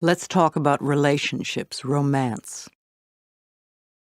Let's talk about relationships, romance.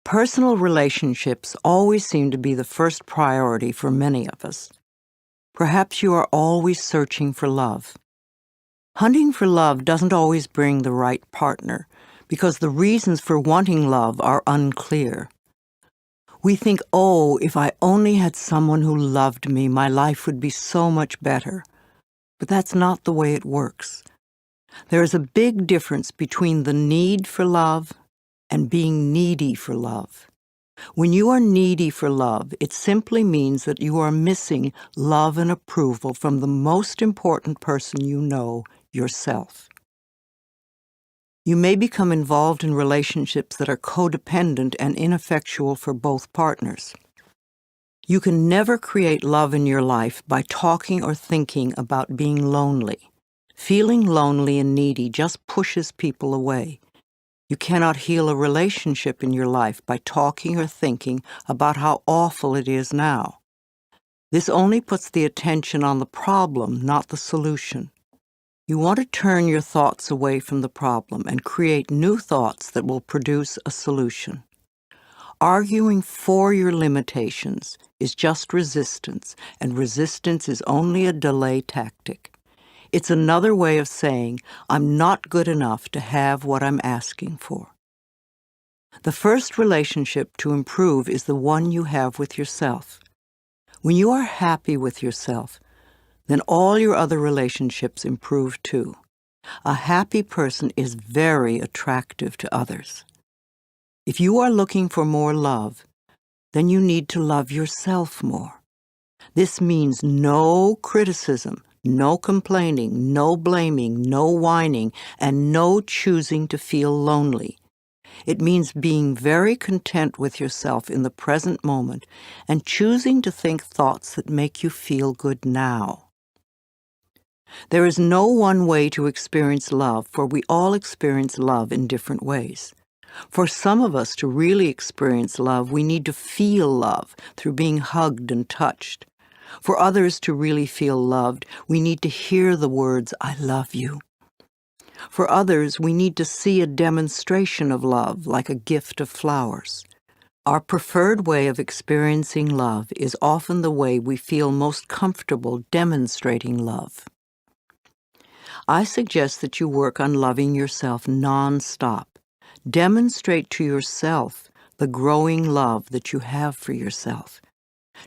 Personal relationships always seem to be the first priority for many of us. Perhaps you are always searching for love. Hunting for love doesn't always bring the right partner because the reasons for wanting love are unclear. We think, oh, if I only had someone who loved me, my life would be so much better. But that's not the way it works. There is a big difference between the need for love and being needy for love. When you are needy for love, it simply means that you are missing love and approval from the most important person you know, yourself. You may become involved in relationships that are codependent and ineffectual for both partners. You can never create love in your life by talking or thinking about being lonely. Feeling lonely and needy just pushes people away. You cannot heal a relationship in your life by talking or thinking about how awful it is now. This only puts the attention on the problem, not the solution. You want to turn your thoughts away from the problem and create new thoughts that will produce a solution. Arguing for your limitations is just resistance, and resistance is only a delay tactic. It's another way of saying, I'm not good enough to have what I'm asking for. The first relationship to improve is the one you have with yourself. When you are happy with yourself, then all your other relationships improve too. A happy person is very attractive to others. If you are looking for more love, then you need to love yourself more. This means no criticism, no complaining, no blaming, no whining, and no choosing to feel lonely. It means being very content with yourself in the present moment and choosing to think thoughts that make you feel good now. There is no one way to experience love, for we all experience love in different ways. For some of us to really experience love, we need to feel love through being hugged and touched. For others to really feel loved, we need to hear the words, I love you. For others, we need to see a demonstration of love, like a gift of flowers. Our preferred way of experiencing love is often the way we feel most comfortable demonstrating love. I suggest that you work on loving yourself non-stop. Demonstrate to yourself the growing love that you have for yourself.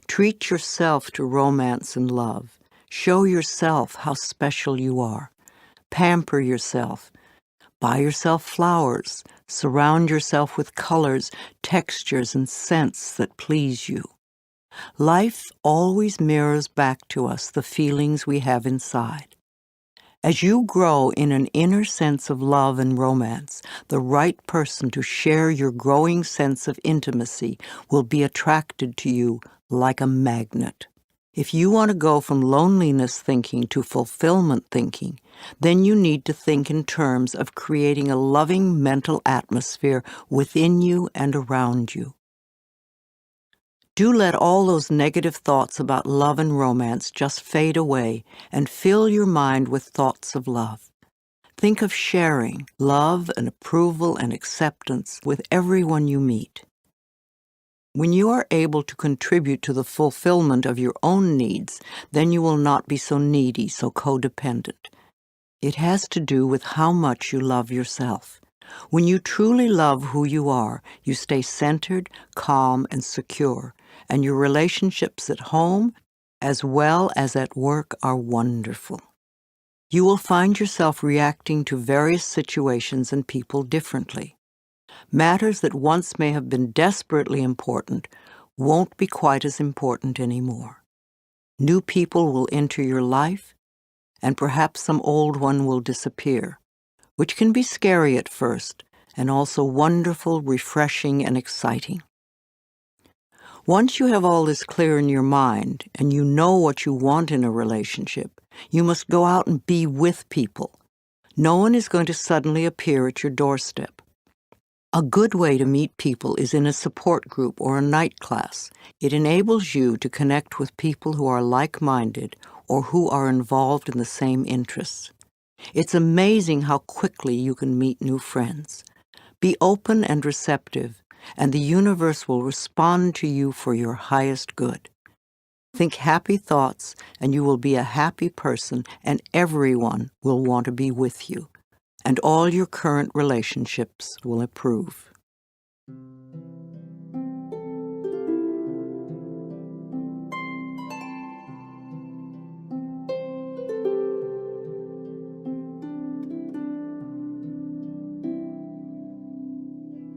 Treat yourself to romance and love. Show yourself how special you are. Pamper yourself. Buy yourself flowers. Surround yourself with colors, textures, and scents that please you. Life always mirrors back to us the feelings we have inside. As you grow in an inner sense of love and romance, the right person to share your growing sense of intimacy will be attracted to you like a magnet. If you want to go from loneliness thinking to fulfillment thinking, then you need to think in terms of creating a loving mental atmosphere within you and around you. Do let all those negative thoughts about love and romance just fade away and fill your mind with thoughts of love. Think of sharing love and approval and acceptance with everyone you meet. When you are able to contribute to the fulfillment of your own needs, then you will not be so needy, so codependent. It has to do with how much you love yourself. When you truly love who you are, you stay centered, calm, and secure, and your relationships at home as well as at work are wonderful. You will find yourself reacting to various situations and people differently. Matters that once may have been desperately important won't be quite as important anymore. New people will enter your life, and perhaps some old one will disappear, which can be scary at first, and also wonderful, refreshing, and exciting. Once you have all this clear in your mind, and you know what you want in a relationship, you must go out and be with people. No one is going to suddenly appear at your doorstep. A good way to meet people is in a support group or a night class. It enables you to connect with people who are like-minded or who are involved in the same interests. It's amazing how quickly you can meet new friends. Be open and receptive, and the universe will respond to you for your highest good. Think happy thoughts, and you will be a happy person, and everyone will want to be with you, and all your current relationships will improve.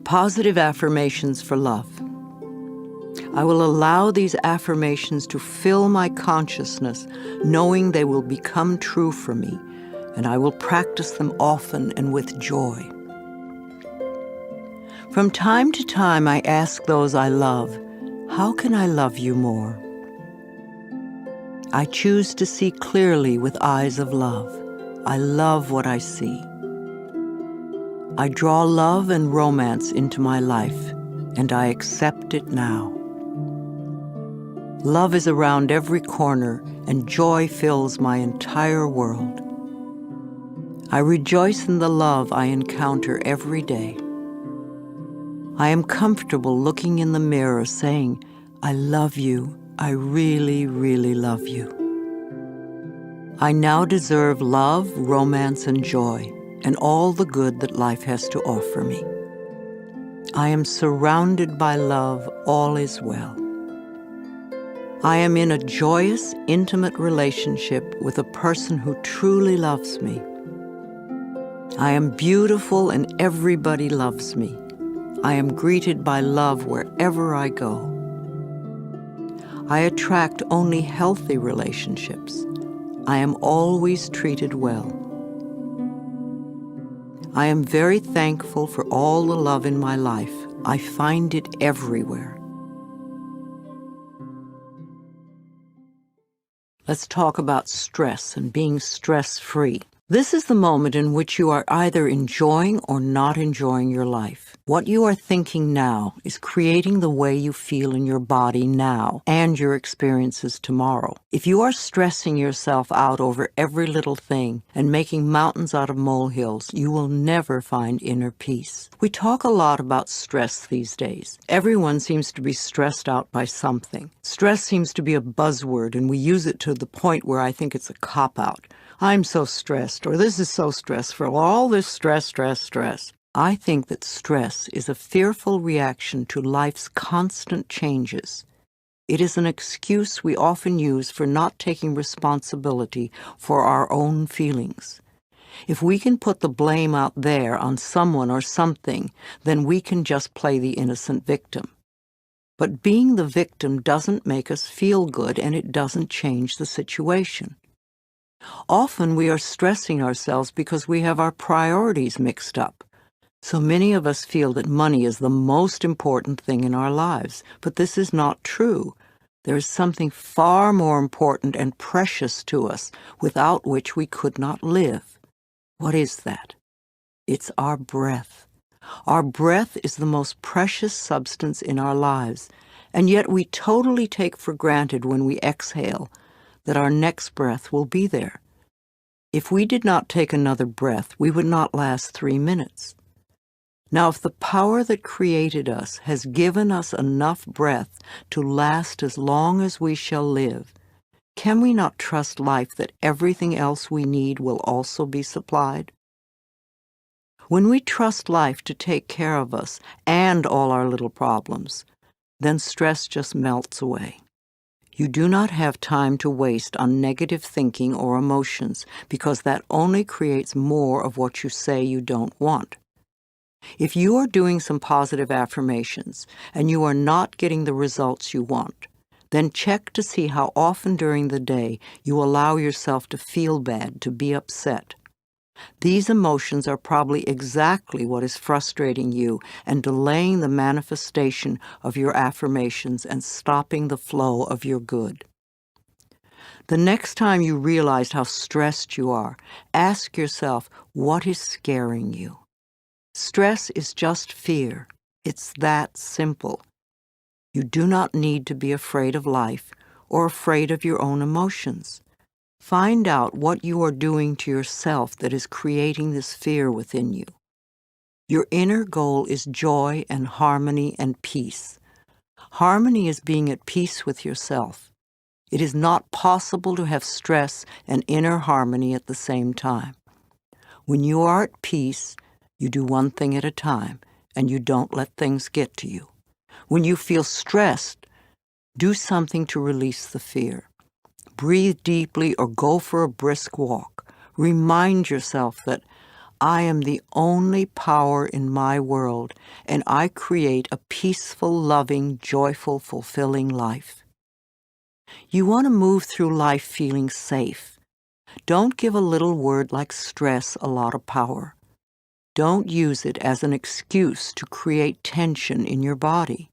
Positive affirmations for love. I will allow these affirmations to fill my consciousness, knowing they will become true for me, and I will practice them often and with joy. From time to time, I ask those I love, how can I love you more? I choose to see clearly with eyes of love. I love what I see. I draw love and romance into my life, and I accept it now. Love is around every corner, and joy fills my entire world. I rejoice in the love I encounter every day. I am comfortable looking in the mirror saying, I love you. I really, really love you. I now deserve love, romance, and joy, and all the good that life has to offer me. I am surrounded by love. All is well. I am in a joyous, intimate relationship with a person who truly loves me. I am beautiful and everybody loves me. I am greeted by love wherever I go. I attract only healthy relationships. I am always treated well. I am very thankful for all the love in my life. I find it everywhere. Let's talk about stress and being stress-free. This is the moment in which you are either enjoying or not enjoying your life. What you are thinking now is creating the way you feel in your body now and your experiences tomorrow. If you are stressing yourself out over every little thing and making mountains out of molehills, you will never find inner peace. We talk a lot about stress these days. Everyone seems to be stressed out by something. Stress seems to be a buzzword, and we use it to the point where I think it's a cop-out. I'm so stressed, or this is so stressful, all this stress. I think that stress is a fearful reaction to life's constant changes. It is an excuse we often use for not taking responsibility for our own feelings. If we can put the blame out there on someone or something, then we can just play the innocent victim. But being the victim doesn't make us feel good, and it doesn't change the situation. Often we are stressing ourselves because we have our priorities mixed up. So many of us feel that money is the most important thing in our lives, but this is not true. There is something far more important and precious to us, without which we could not live. What is that? It's our breath. Our breath is the most precious substance in our lives, and yet we totally take for granted when we exhale that our next breath will be there. If we did not take another breath, we would not last 3 minutes. Now, if the power that created us has given us enough breath to last as long as we shall live, can we not trust life that everything else we need will also be supplied? When we trust life to take care of us and all our little problems, then stress just melts away. You do not have time to waste on negative thinking or emotions, because that only creates more of what you say you don't want. If you are doing some positive affirmations and you are not getting the results you want, then check to see how often during the day you allow yourself to feel bad, to be upset. These emotions are probably exactly what is frustrating you and delaying the manifestation of your affirmations and stopping the flow of your good. The next time you realize how stressed you are, ask yourself, what is scaring you? Stress is just fear. It's that simple. You do not need to be afraid of life or afraid of your own emotions. Find out what you are doing to yourself that is creating this fear within you. Your inner goal is joy and harmony and peace. Harmony is being at peace with yourself. It is not possible to have stress and inner harmony at the same time. When you are at peace, you do one thing at a time, and you don't let things get to you. When you feel stressed, do something to release the fear. Breathe deeply or go for a brisk walk. Remind yourself that I am the only power in my world, and I create a peaceful, loving, joyful, fulfilling life. You want to move through life feeling safe. Don't give a little word like stress a lot of power. Don't use it as an excuse to create tension in your body.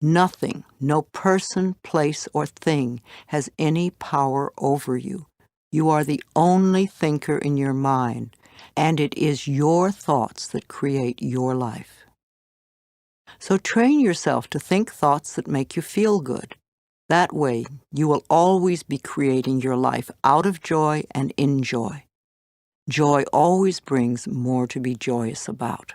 Nothing, no person, place, or thing has any power over you. You are the only thinker in your mind, and it is your thoughts that create your life. So train yourself to think thoughts that make you feel good. That way, you will always be creating your life out of joy and in joy. Joy always brings more to be joyous about.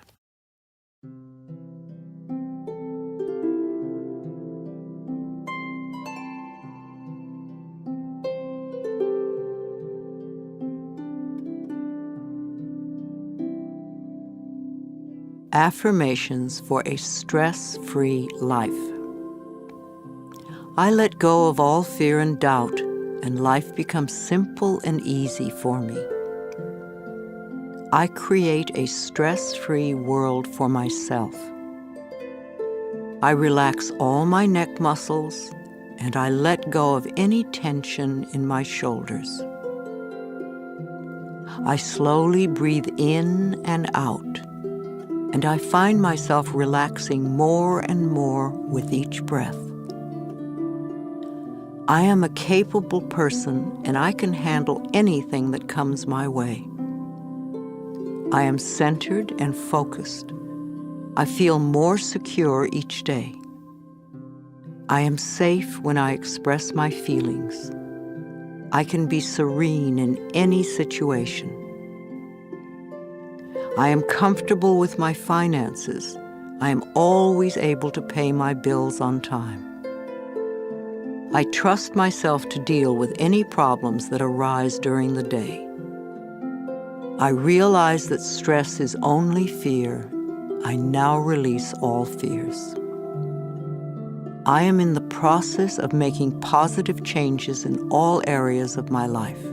Affirmations for a stress-free life. I let go of all fear and doubt, and life becomes simple and easy for me. I create a stress-free world for myself. I relax all my neck muscles, and I let go of any tension in my shoulders. I slowly breathe in and out, and I find myself relaxing more and more with each breath. I am a capable person, and I can handle anything that comes my way. I am centered and focused. I feel more secure each day. I am safe when I express my feelings. I can be serene in any situation. I am comfortable with my finances. I am always able to pay my bills on time. I trust myself to deal with any problems that arise during the day. I realize that stress is only fear. I now release all fears. I am in the process of making positive changes in all areas of my life.